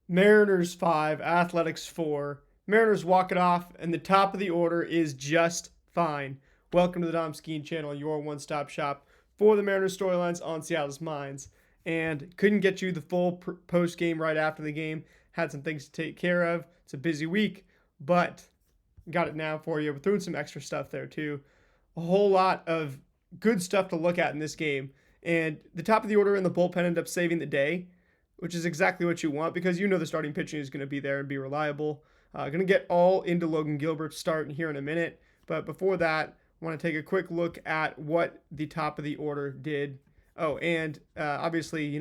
Mariners 5, Athletics 4. Mariners walk it off, and the top of the order is just fine. Welcome to the Dom Skeen channel, your one stop shop for the Mariners storylines on Seattle's minds. And couldn't get you the full post game right after the game. Had some things to take care of. It's a busy week, but got it now for you. We're throwing some extra stuff there too. A whole lot of good stuff to look at in this game. And the top of the order and the bullpen end up saving the day, which is exactly what you want because you know the starting pitching is going to be there and be reliable. Going to get all into Logan Gilbert's start here in a minute. But before that, I want to take a quick look at what the top of the order did. Oh, and obviously,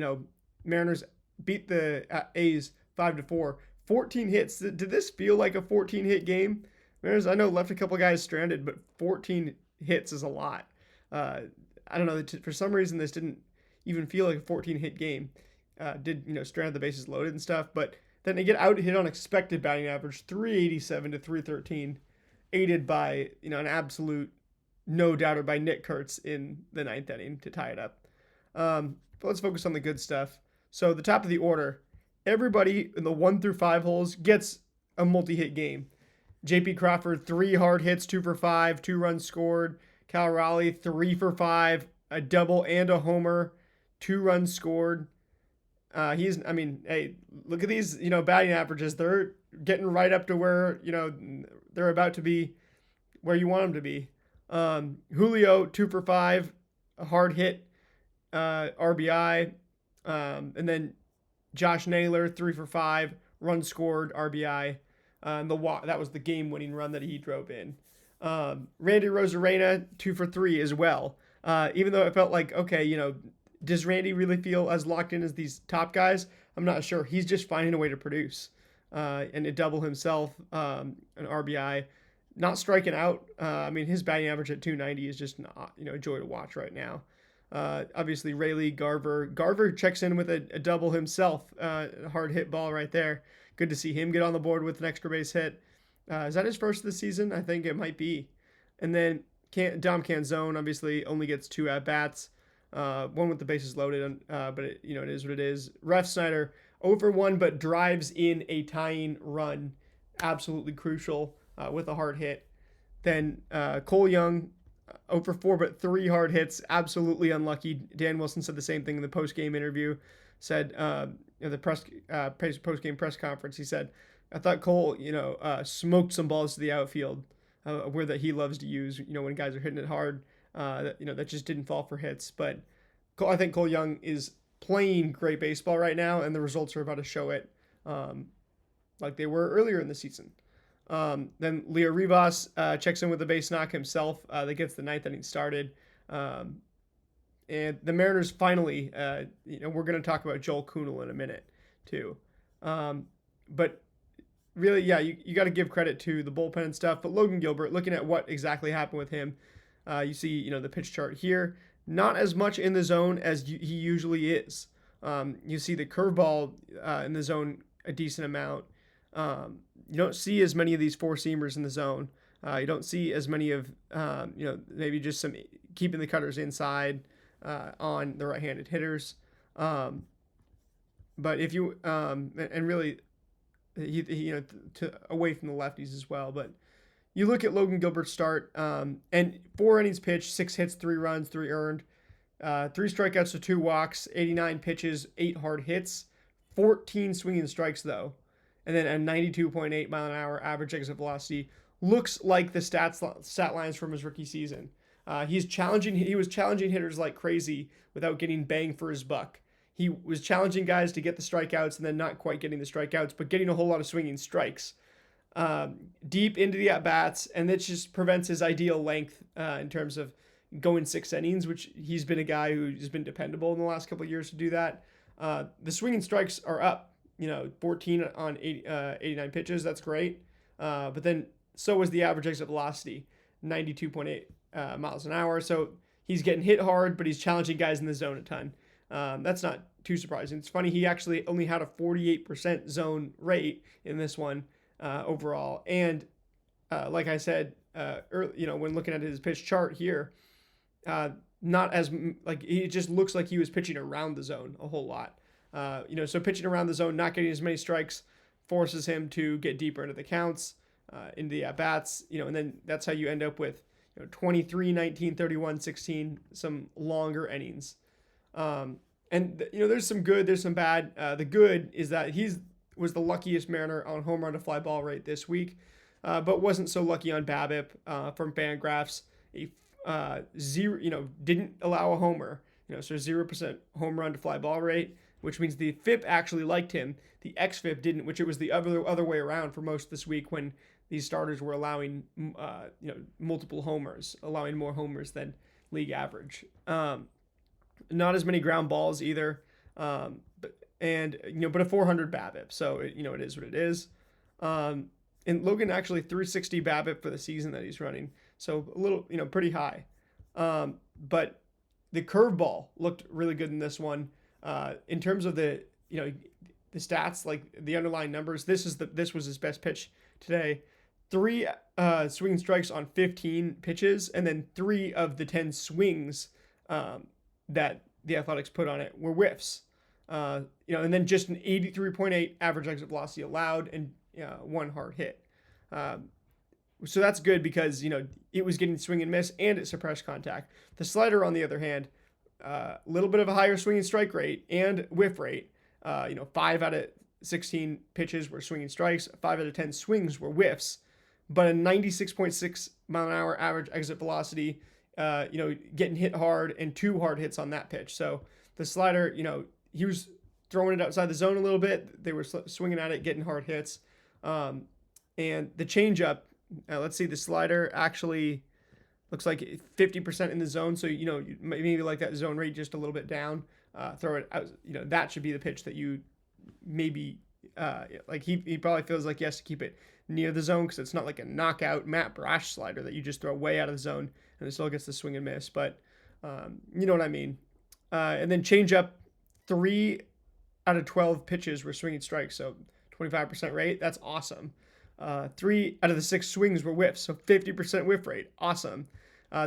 Mariners beat the A's 5-4. 14 hits. Did this feel like a 14 hit game? Mariners, I know, left a couple guys stranded, but 14 hits is a lot. I don't know. For some reason, this didn't even feel like a 14 hit game. Stranded the bases loaded and stuff, but then they get out hit on expected batting average 387 to 313, aided by an absolute no doubter by Nick Kurtz in the ninth inning to tie it up. But let's focus on the good stuff. So the top of the order, everybody in the 1 through 5 holes gets a multi-hit game. J.P. Crawford 3 hard hits, 2 for 5, 2 runs scored. Cal Raleigh 3 for 5, a double and a homer, 2 runs scored. Hey, look at these, batting averages. They're getting right up to where, they're about to be where you want them to be. Julio, 2 for 5, a hard hit, RBI. And then Josh Naylor, 3 for 5, run scored, RBI. That was the game-winning run that he drove in. Randy Rosarena, 2 for 3 as well. Even though it felt like, okay, does Randy really feel as locked in as these top guys? I'm not sure. He's just finding a way to produce. And a double himself, an RBI. Not striking out. His batting average at 290 is just a joy to watch right now. Obviously, Rayleigh, Garver. Garver checks in with a double himself. A hard hit ball right there. Good to see him get on the board with an extra base hit. Is that his first of the season? I think it might be. And then Dom Canzone obviously only gets 2 at-bats. One with the bases loaded, but it is what it is. Ref Snyder over 1, but drives in a tying run, absolutely crucial with a hard hit. Then Cole Young over 4, but 3 hard hits, absolutely unlucky. Dan Wilson said the same thing in the post game interview. Said in the post game press conference, he said, "I thought Cole, smoked some balls to the outfield, a word that he loves to use. When guys are hitting it hard." That just didn't fall for hits. But I think Cole Young is playing great baseball right now, and the results are about to show it, like they were earlier in the season. Then Leo Rivas checks in with a base knock himself that gets the ninth inning started. And the Mariners finally, we're going to talk about Joel Kuhnel in a minute too. But really, yeah, you got to give credit to the bullpen and stuff. But Logan Gilbert, looking at what exactly happened with him, you see, the pitch chart here, not as much in the zone as he usually is. You see the curveball in the zone a decent amount. You don't see as many of these four-seamers in the zone. You don't see as many of, maybe just some keeping the cutters inside on the right-handed hitters. But if you, and really, away from the lefties as well. But you look at Logan Gilbert's start, and 4 innings pitched, 6 hits, 3 runs, 3 earned, 3 strikeouts to 2 walks, 89 pitches, 8 hard hits, 14 swinging strikes though, and then a 92.8 mile an hour average exit velocity. Looks like the stat lines from his rookie season. He was challenging hitters like crazy without getting bang for his buck. He was challenging guys to get the strikeouts and then not quite getting the strikeouts, but getting a whole lot of swinging strikes. Deep into the at-bats, and that just prevents his ideal length in terms of going 6 innings, which he's been a guy who's been dependable in the last couple of years to do that. The swinging strikes are up, 14 on 89 pitches. That's great. But then so was the average exit velocity, 92.8 miles an hour. So he's getting hit hard, but he's challenging guys in the zone a ton. That's not too surprising. It's funny, he actually only had a 48% zone rate in this one overall. And like I said, when looking at his pitch chart here, not as like he just looks like he was pitching around the zone a whole lot. So pitching around the zone, not getting as many strikes, forces him to get deeper into the counts, into the at bats. And then that's how you end up with 23, 19, 31, 16, some longer innings. There's some good, there's some bad. The good is that was the luckiest Mariner on home run to fly ball rate this week, but wasn't so lucky on BABIP from Fangraphs. Didn't allow a homer. So 0% home run to fly ball rate, which means the FIP actually liked him. The xFIP didn't, which it was the other way around for most this week when these starters were allowing multiple homers, allowing more homers than league average. Not as many ground balls either, but a 400 BABIP, so it is what it is. And Logan actually 360 BABIP for the season that he's running, so a little pretty high. But the curveball looked really good in this one. In terms of the stats, like the underlying numbers, this was his best pitch today. 3 swinging strikes on 15 pitches, and then 3 of the 10 swings that the Athletics put on it were whiffs. And then just an 83.8 average exit velocity allowed and 1 hard hit. So that's good because, it was getting swing and miss and it suppressed contact. The slider, on the other hand, a little bit of a higher swinging strike rate and whiff rate. 5 out of 16 pitches were swinging strikes, 5 out of 10 swings were whiffs, but a 96.6 mile an hour average exit velocity, getting hit hard and 2 hard hits on that pitch. So the slider, he was throwing it outside the zone a little bit. They were swinging at it, getting hard hits. And the changeup, let's see, the slider actually looks like 50% in the zone. So, you maybe like that zone rate just a little bit down, throw it out. That should be the pitch that you maybe, he probably feels like he has to keep it near the zone because it's not like a knockout Matt Brash slider that you just throw way out of the zone and it still gets the swing and miss. But you know what I mean. And then changeup, 3 out of 12 pitches were swinging strikes, so 25% rate. That's awesome. 3 out of the 6 swings were whiffs, so 50% whiff rate. Awesome.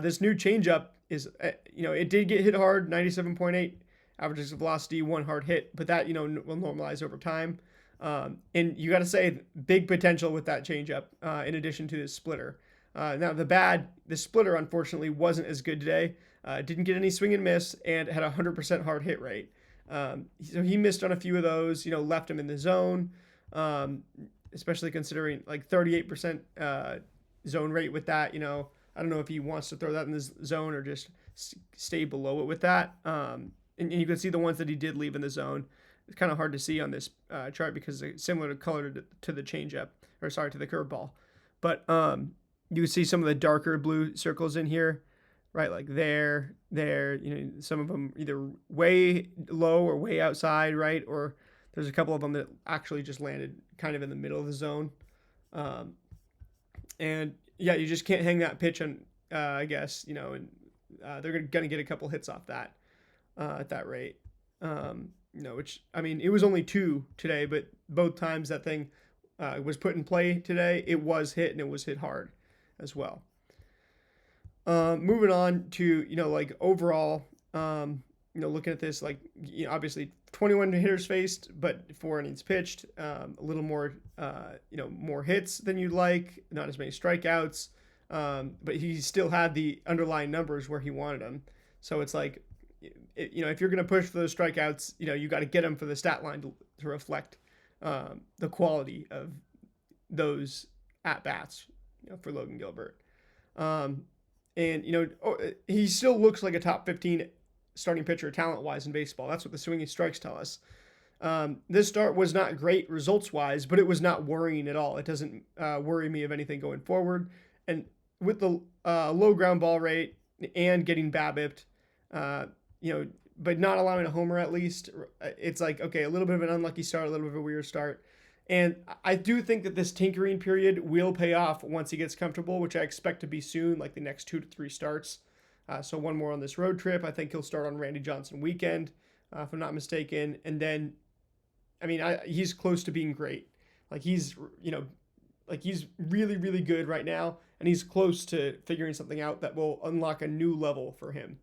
This new changeup is, it did get hit hard, 97.8 average exit velocity, 1 hard hit, but that, will normalize over time. And you got to say, big potential with that changeup, in addition to the splitter. Now, the splitter, unfortunately, wasn't as good today. Didn't get any swing and miss and had a 100% hard hit rate. So he missed on a few of those, left him in the zone, especially considering like 38% zone rate with that. I don't know if he wants to throw that in the zone or just stay below it with that. And you can see the ones that he did leave in the zone. It's kind of hard to see on this chart because it's similar to color to the changeup, to the curveball. But you can see some of the darker blue circles in here, right? Like there, some of them either way low or way outside, right? Or there's a couple of them that actually just landed kind of in the middle of the zone. And yeah, you just can't hang that pitch on, I guess, and they're going to get a couple hits off that at that rate. Which, I mean, it was only 2 today, but both times that thing was put in play today, it was hit and it was hit hard as well. Moving on to, overall, looking at this, obviously 21 hitters faced, but 4 innings pitched, a little more, more hits than you'd like, not as many strikeouts, but he still had the underlying numbers where he wanted them. So it's like, if you're going to push for those strikeouts, you got to get them for the stat line to reflect the quality of those at-bats, for Logan Gilbert. He still looks like a top 15 starting pitcher talent-wise in baseball. That's what the swinging strikes tell us. This start was not great results-wise, but it was not worrying at all. It doesn't worry me of anything going forward. And with the low ground ball rate and getting BABIP'd, but not allowing a homer at least, it's like, okay, a little bit of an unlucky start, a little bit of a weird start. And I do think that this tinkering period will pay off once he gets comfortable, which I expect to be soon, like the next 2 to 3 starts. So 1 more on this road trip. I think he'll start on Randy Johnson weekend, if I'm not mistaken. And then, he's close to being great. He's really, really good right now. And he's close to figuring something out that will unlock a new level for him.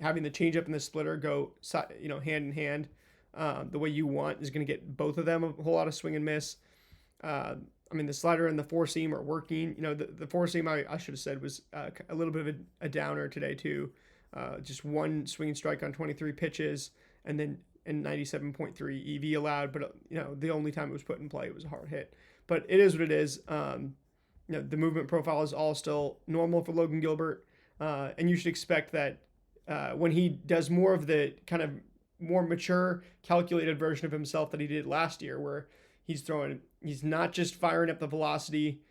Having the changeup and the splitter go, hand in hand. the way you want is going to get both of them a whole lot of swing and miss. I mean, the slider and the four seam are working. The four seam I should have said was a little bit of a downer today too. Just one swing and strike on 23 pitches, and then 97.3 EV allowed. But the only time it was put in play, it was a hard hit. But it is what it is. The movement profile is all still normal for Logan Gilbert, and you should expect that when he does more of the kind of more mature, calculated version of himself that he did last year, where he's not just firing up the velocity,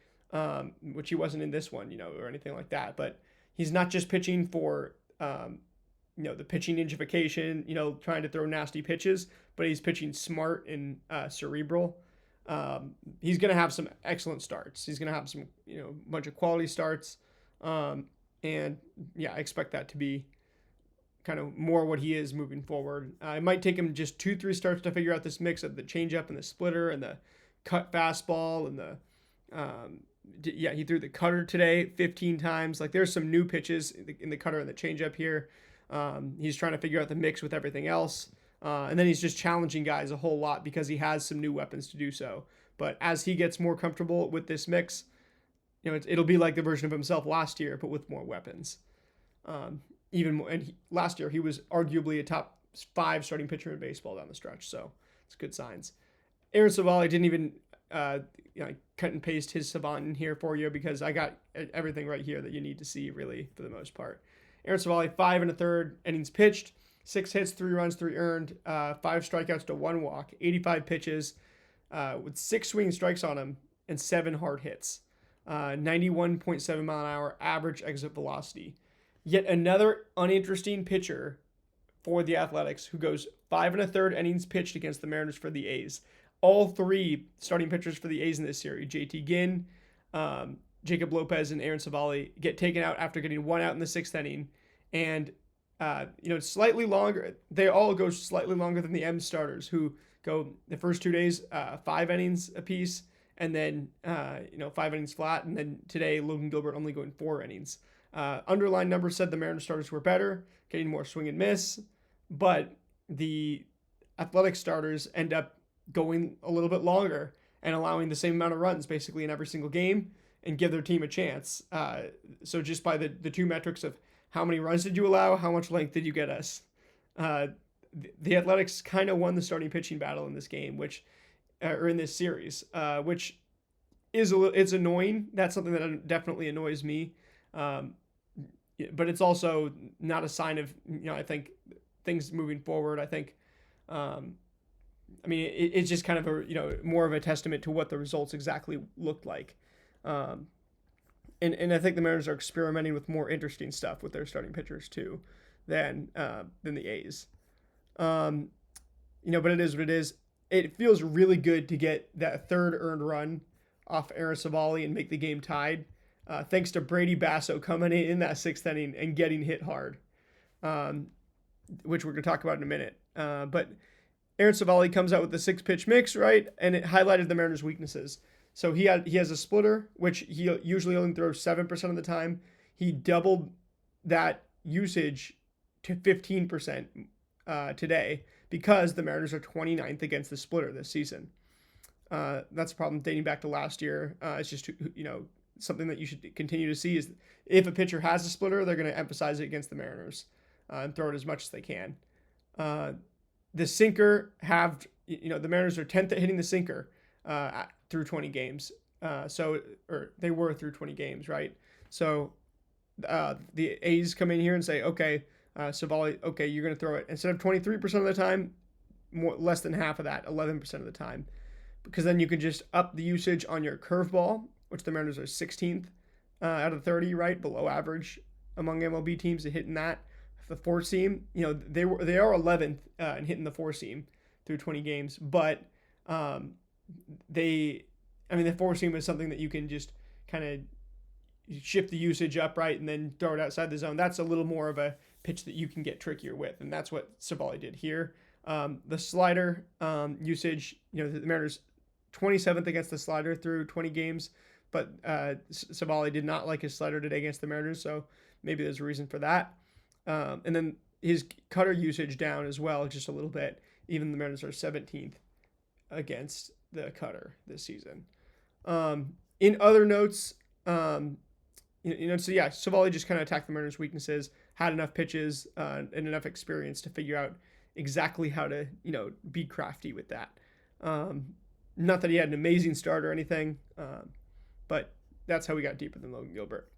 which he wasn't in this one, or anything like that, but he's not just pitching for, the pitching ninjification, trying to throw nasty pitches, but he's pitching smart and cerebral. He's going to have some excellent starts. He's going to have some, bunch of quality starts. And yeah, I expect that to be kind of more what he is moving forward. It might take him just 2-3 starts to figure out this mix of the changeup and the splitter and the cut fastball and he threw the cutter today 15 times. Like, there's some new pitches in the cutter and the changeup here. He's trying to figure out the mix with everything else. And then he's just challenging guys a whole lot because he has some new weapons to do so. But as he gets more comfortable with this mix, it'll be like the version of himself last year, but with more weapons. Even more, and last year he was arguably a top 5 starting pitcher in baseball down the stretch, so it's good signs. Aaron Savali didn't even cut and paste his savant in here for you because I got everything right here that you need to see, really, for the most part. Aaron Savali, 5 1/3 innings pitched, 6 hits, 3 runs, 3 earned, 5 strikeouts to 1 walk, 85 pitches, with 6 swinging strikes on him and 7 hard hits, 91.7 mile an hour average exit velocity. Yet another uninteresting pitcher for the Athletics who goes 5 1/3 innings pitched against the Mariners for the A's. All 3 starting pitchers for the A's in this series, JT Ginn, Jacob Lopez, and Aaron Savali, get taken out after getting 1 out in the 6th inning. And, slightly longer. They all go slightly longer than the M starters, who go the first 2 days 5 innings apiece, and then, 5 innings flat. And then today, Logan Gilbert only going 4 innings. Underlying numbers said the Mariners starters were better, getting more swing and miss, but the Athletic starters end up going a little bit longer and allowing the same amount of runs basically in every single game and give their team a chance. So just by the 2 metrics of how many runs did you allow, how much length did you get us, the Athletics kind of won the starting pitching battle in this game, or in this series, which is it's annoying. That's something that definitely annoys me. But it's also not a sign of, I think things moving forward. I think, it's just kind of more of a testament to what the results exactly looked like. And I think the Mariners are experimenting with more interesting stuff with their starting pitchers too, than the A's. But it is what it is. It feels really good to get that 3rd earned run off Aaron Savali and make the game tied. Thanks to Brady Basso coming in that 6th inning and getting hit hard, which we're going to talk about in a minute. But Aaron Savali comes out with the 6-pitch mix, right? And it highlighted the Mariners' weaknesses. So he has a splitter, which he usually only throws 7% of the time. He doubled that usage to 15% today because the Mariners are 29th against the splitter this season. That's a problem dating back to last year. It's just, something that you should continue to see is if a pitcher has a splitter, they're going to emphasize it against the Mariners and throw it as much as they can. The sinker the Mariners are 10th at hitting the sinker through 20 games. Or they were through 20 games, right? So the A's come in here and say, okay, Savali, okay, you're going to throw it instead of 23% of the time, less than half of that, 11% of the time, because then you can just up the usage on your curveball, which the Mariners are 16th out of 30, right, below average among MLB teams at hitting that. The 4-seam, they are 11th in hitting the 4-seam through 20 games, but the 4-seam is something that you can just kind of shift the usage up, right, and then throw it outside the zone. That's a little more of a pitch that you can get trickier with, and that's what Savali did here. The slider usage, the Mariners 27th against the slider through 20 games, but Savali did not like his slider today against the Mariners, so maybe there's a reason for that. And then his cutter usage down as well, just a little bit. Even the Mariners are 17th against the cutter this season. In other notes, so yeah, Savali just kind of attacked the Mariners' weaknesses, had enough pitches and enough experience to figure out exactly how to, be crafty with that. Not that he had an amazing start or anything, but that's how we got deeper than Logan Gilbert.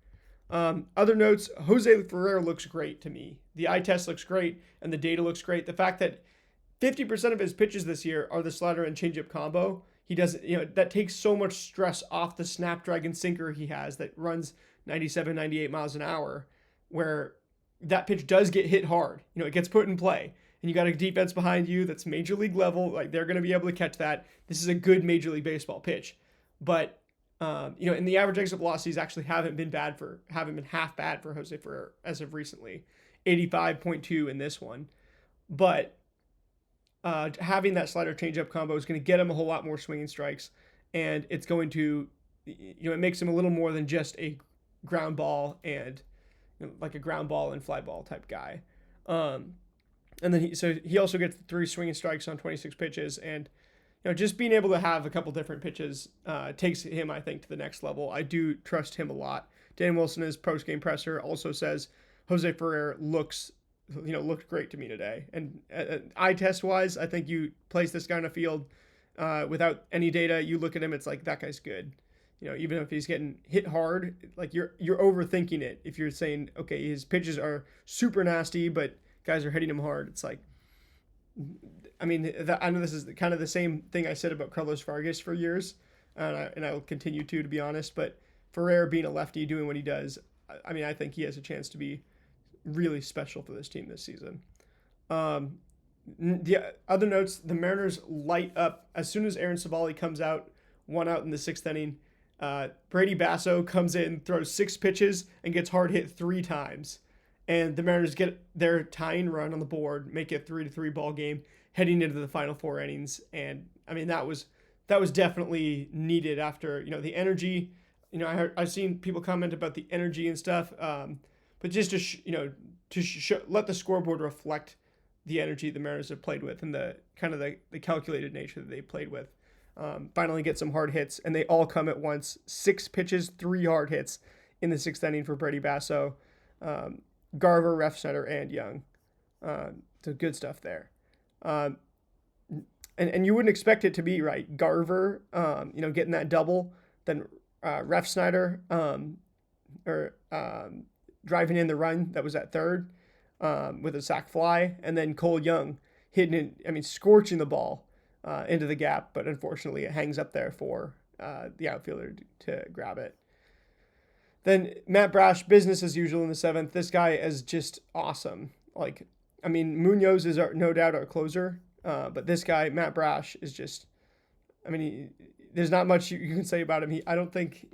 Other notes, Jose Ferrer looks great to me. The eye test looks great, and the data looks great. The fact that 50% of his pitches this year are the slider and changeup combo. He doesn't, that takes so much stress off the Snapdragon sinker he has that runs 97, 98 miles an hour, where that pitch does get hit hard. It gets put in play, and you got a defense behind you that's major league level. Like, they're going to be able to catch that. This is a good Major League Baseball pitch. But, and the average exit velocities actually haven't been half bad for Jose Ferrer as of recently. 85.2 in this one. But having that slider changeup combo is going to get him a whole lot more swinging strikes, and it's going to, it makes him a little more than just a ground ball and like a ground ball and fly ball type guy. And then he also gets 3 swinging strikes on 26 pitches, and just being able to have a couple different pitches takes him, I think, to the next level. I do trust him a lot. Dan Wilson, his post-game presser, also says Jose Ferrer looked great to me today. And eye test wise, I think you place this guy on a field without any data. You look at him, it's like, that guy's good. Even if he's getting hit hard, like you're overthinking it. If you're saying, okay, his pitches are super nasty, but guys are hitting him hard, it's like, I know this is kind of the same thing I said about Carlos Vargas for years, and I will continue to be honest. But Ferrer being a lefty, doing what he does, I think he has a chance to be really special for this team this season. The other notes, the Mariners light up as soon as Aaron Savali comes out, 1 out in the 6th inning. Brady Basso comes in, throws 6 pitches, and gets hard hit 3 times. And the Mariners get their tying run on the board, make it a 3-3 ball game, heading into the final 4 innings. And that was definitely needed after the energy. I've seen people comment about the energy and stuff, but just to let the scoreboard reflect the energy the Mariners have played with and the kind of the calculated nature that they played with. Finally get some hard hits, and they all come at once. 6 pitches, 3 hard hits in the 6th inning for Brady Basso, Garver, Refsnyder, and Young. So good stuff there. And you wouldn't expect it to be, right? Garver, getting that double, then Refsnyder, driving in the run that was at third with a sac fly, and then Cole Young hitting it, scorching the ball into the gap, but unfortunately it hangs up there for the outfielder to grab it. Then Matt Brash, business as usual in the 7th. This guy is just awesome. Munoz is no doubt our closer, but this guy, Matt Brash, is just, there's not much you can say about him. I don't think,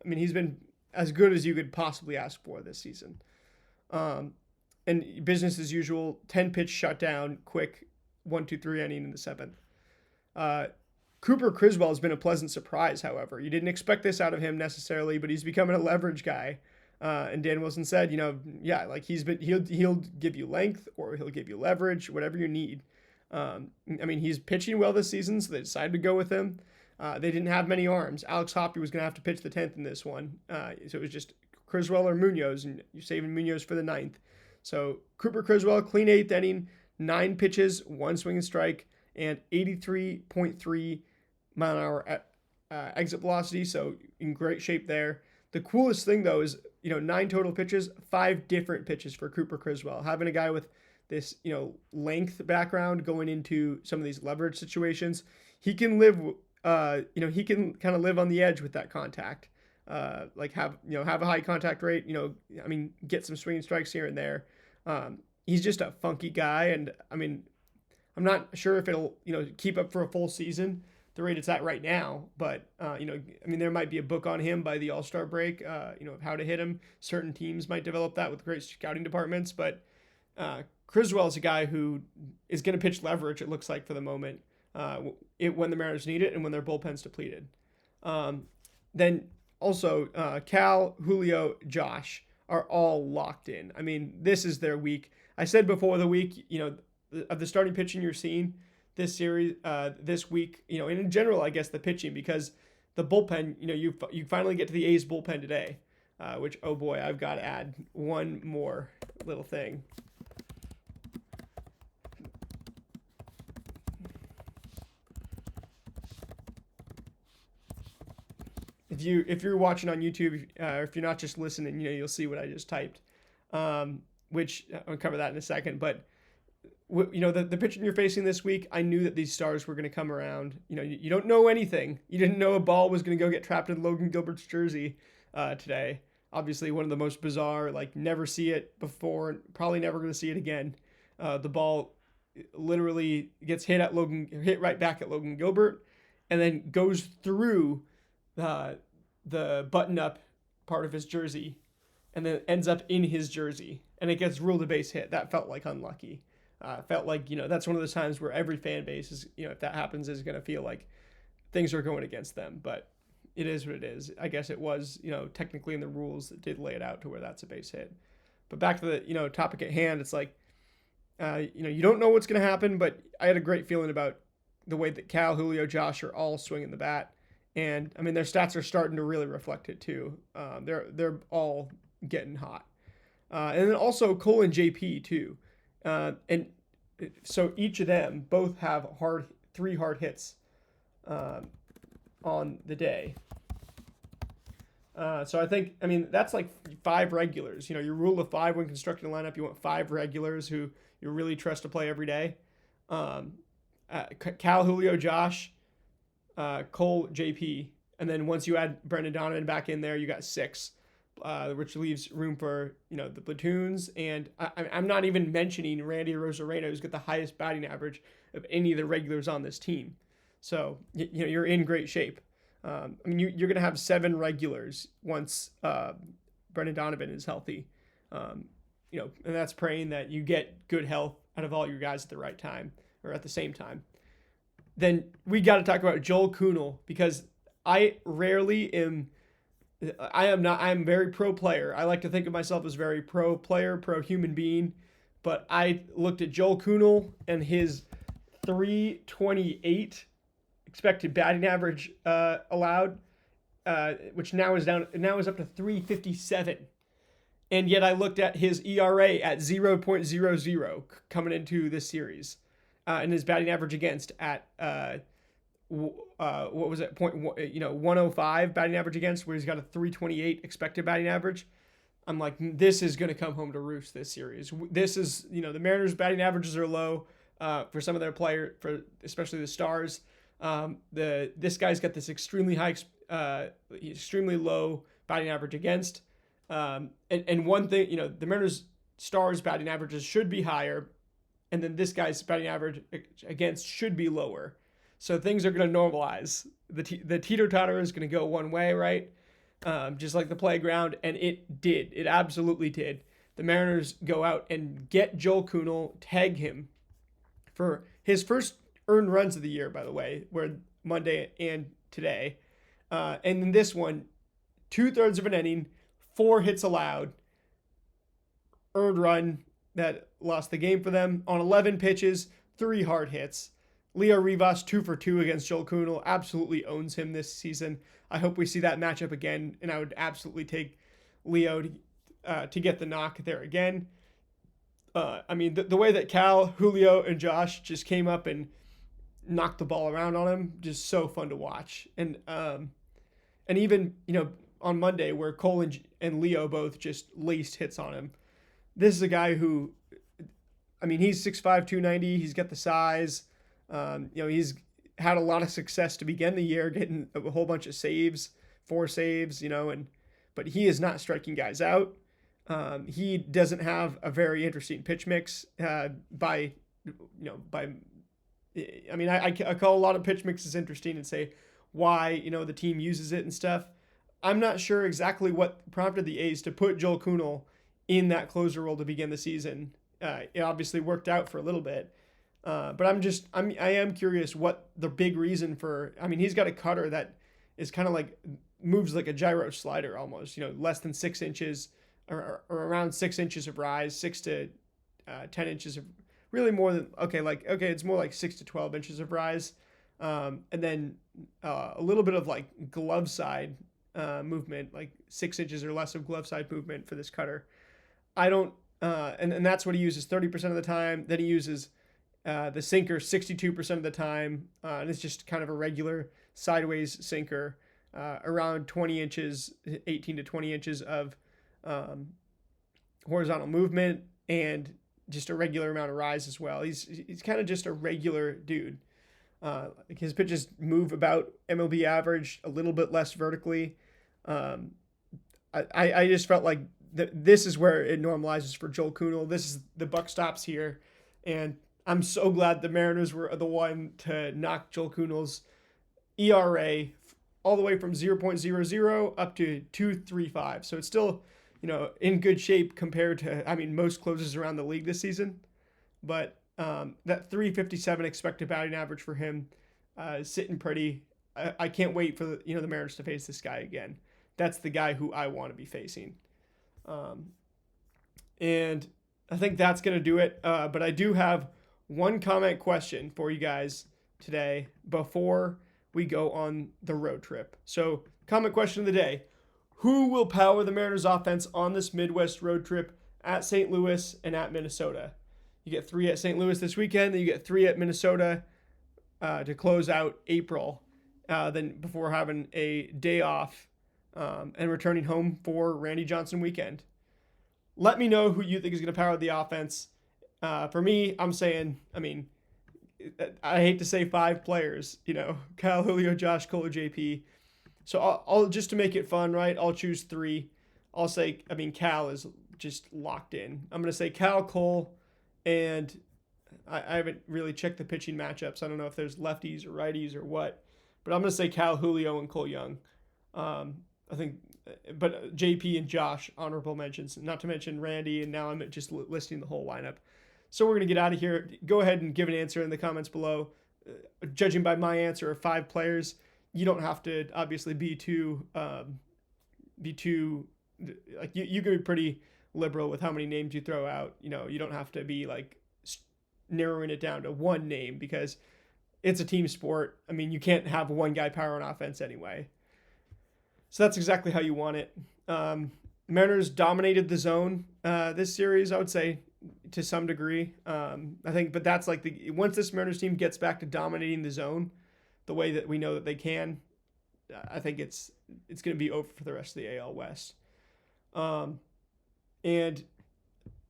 he's been as good as you could possibly ask for this season. And business as usual, 10 pitch shutdown, quick 1-2-3 inning in the 7th. Cooper Criswell has been a pleasant surprise, however. You didn't expect this out of him necessarily, but he's becoming a leverage guy. And Dan Wilson said, he'll give you length or he'll give you leverage, whatever you need. He's pitching well this season, so they decided to go with him. They didn't have many arms. Alex Hoppy was going to have to pitch the 10th in this one. So it was just Criswell or Munoz, and you're saving Munoz for the 9th. So Cooper Criswell, clean 8th inning, 9 pitches, 1 swinging strike, and 83.3 mile an hour exit velocity. So in great shape there. The coolest thing though is, 9 total pitches, 5 different pitches for Cooper Criswell. Having a guy with this, length background going into some of these leverage situations, he can live, he can kind of live on the edge with that contact. Have a high contact rate, get some swinging strikes here and there. He's just a funky guy. And I'm not sure if it'll, keep up for a full season, the rate it's at right now, but, there might be a book on him by the All-Star break, of how to hit him. Certain teams might develop that with great scouting departments, but, Criswell is a guy who is going to pitch leverage, it looks like, for the moment, when the Mariners need it and when their bullpen's depleted. Then also, Cal, Julio, Josh are all locked in. This is their week. I said before the week, of the starting pitching you're seeing this series, this week, and in general, I guess the pitching, because the bullpen, you finally get to the A's bullpen today, which, oh boy, I've got to add one more little thing. If you're watching on YouTube, or if you're not just listening, you'll see what I just typed, which I'll cover that in a second. But the pitching you're facing this week, I knew that these stars were going to come around. You don't know anything. You didn't know a ball was going to go get trapped in Logan Gilbert's jersey today. Obviously, one of the most bizarre, never see it before, probably never going to see it again. The ball literally gets hit right back at Logan Gilbert, and then goes through the button-up part of his jersey, and then ends up in his jersey, and it gets ruled a base hit. That felt like unlucky. Felt like, that's one of those times where every fan base is, if that happens, is going to feel like things are going against them. But it is what it is. I guess it was, technically in the rules that did lay it out to where that's a base hit. But back to the, topic at hand, it's like, you don't know what's going to happen, but I had a great feeling about the way that Cal, Julio, Josh are all swinging the bat. And, their stats are starting to really reflect it, too. They're all getting hot. And then also Cole and JP, too. And so each of them both have three hard hits on the day. So I think, that's like 5 regulars. Your rule of 5 when constructing a lineup, you want 5 regulars who you really trust to play every day. Cal, Julio, Josh, Cole, JP, and then once you add Brendan Donovan back in there, you got 6, which leaves room for the platoons. And I'm not even mentioning Randy Arozarena, who's got the highest batting average of any of the regulars on this team. So you're in great shape. You're going to have 7 regulars once Brendan Donovan is healthy. And that's praying that you get good health out of all your guys at the right time or at the same time. Then we got to talk about Joel Kuhnel, because I am very pro player. I like to think of myself as very pro player, pro human being, but I looked at Joel Kuhnel and his 328 expected batting average allowed, which now is up to 357. And yet I looked at his ERA at 0.00 coming into this series. And his batting average against at what was it, 105 batting average against, where he's got a 328 expected batting average. I'm like, this is going to come home to roost this series. This is, the Mariners' batting averages are low for some of their players, for especially the stars. This guy's got this extremely low batting average against. And one thing, the Mariners' stars' batting averages should be higher, and then this guy's batting average against should be lower. So things are going to normalize. The teeter-totter is going to go one way, right? Just like the playground, and it did. It absolutely did. The Mariners go out and get Joel Kuhnel, tag him for his first earned runs of the year, by the way, where Monday and today. And in this one, 2/3 of an inning, 4 hits allowed, earned run that lost the game for them on 11 pitches, 3 hard hits. Leo Rivas 2 for 2 against Joel Kuhnel, absolutely owns him this season. I hope we see that matchup again, and I would absolutely take Leo to get the knock there again. The way that Cal, Julio, and Josh just came up and knocked the ball around on him, just so fun to watch. And even on Monday, where Cole and Leo both just laced hits on him. This is a guy who, he's 6'5", 290. He's got the size. He's had a lot of success to begin the year, getting a whole bunch of saves, 4 saves, but he is not striking guys out. He doesn't have a very interesting pitch mix. I call a lot of pitch mixes interesting and say why, the team uses it and stuff. I'm not sure exactly what prompted the A's to put Joel Kuhnel in that closer role to begin the season. It obviously worked out for a little bit. But I am curious what the big reason for, he's got a cutter that is kind of like, moves like a gyro slider almost, less than 6 inches or around 6 inches of rise, 6 to 10 inches of really more than it's more like 6 to 12 inches of rise, and then a little bit of like glove side movement, like 6 inches or less of glove side movement for this cutter. I don't, and that's what he uses 30% of the time. Then he uses the sinker 62% of the time, and it's just kind of a regular sideways sinker, around 20 inches, 18 to 20 inches of horizontal movement, and just a regular amount of rise as well. He's kind of just a regular dude. Like his pitches move about MLB average, a little bit less vertically. I just felt like this is where it normalizes for Joel Kuhnel. This is the buck stops here, and I'm so glad the Mariners were the one to knock Joel Kuhnel's ERA all the way from 0.00 up to 2.35. So it's still, in good shape compared to, most closers around the league this season. But that 357 expected batting average for him is sitting pretty. I can't wait for the Mariners to face this guy again. That's the guy who I want to be facing. And I think that's going to do it. But I do have one comment question for you guys today before we go on the road trip. So, comment question of the day: who will power the Mariners offense on this Midwest road trip at St. Louis and at Minnesota? You get 3 at St. Louis this weekend, then you get 3 at Minnesota to close out April, then before having a day off and returning home for Randy Johnson weekend. Let me know who you think is going to power the offense. For me, I'm saying, I hate to say 5 players, Kyle, Julio, Josh, Cole, or JP. So I'll just to make it fun, right? I'll choose 3. I'll say, Cal is just locked in. I'm going to say Cal, Cole, and I haven't really checked the pitching matchups. I don't know if there's lefties or righties or what, but I'm going to say Cal, Julio, and Cole Young. I think, but JP and Josh, honorable mentions, not to mention Randy, and now I'm just listing the whole lineup. So we're going to get out of here. Go ahead and give an answer in the comments below. Judging by my answer of 5 players, you don't have to obviously be too like you can be pretty liberal with how many names you throw out. You don't have to be like narrowing it down to one name because it's a team sport. You can't have one guy power on offense anyway. So that's exactly how you want it. Mariners dominated the zone this series, I would say, to some degree. I think, but that's like once this Mariners team gets back to dominating the zone, the way that we know that they can, I think it's going to be over for the rest of the AL West. And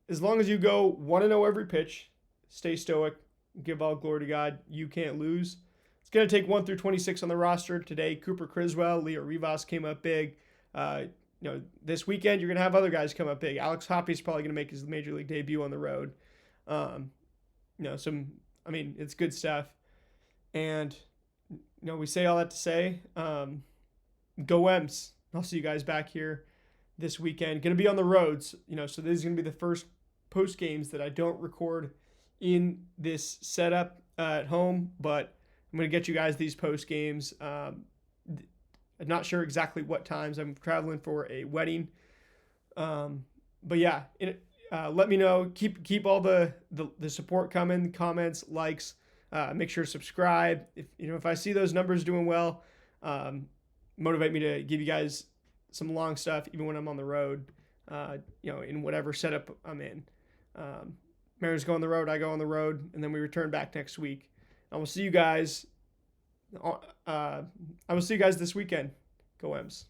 as long as you go 1-0 every pitch, stay stoic, give all glory to God, you can't lose. It's going to take 1 through 26 on the roster today. Cooper Criswell, Leo Rivas came up big. This weekend you're going to have other guys come up big. Alex Hoppy's probably going to make his major league debut on the road. It's good stuff. And we say all that to say, go Ems. I'll see you guys back here this weekend. Going to be on the roads, so this is going to be the first post games that I don't record in this setup at home, but I'm going to get you guys these post games. I'm not sure exactly what times. I'm traveling for a wedding. But yeah, let me know. Keep all the support coming, comments, likes. Make sure to subscribe. If I see those numbers doing well, motivate me to give you guys some long stuff, even when I'm on the road, in whatever setup I'm in. Mariners go on the road, I go on the road, and then we return back next week. I will see you guys. I will see you guys this weekend. Go Ems.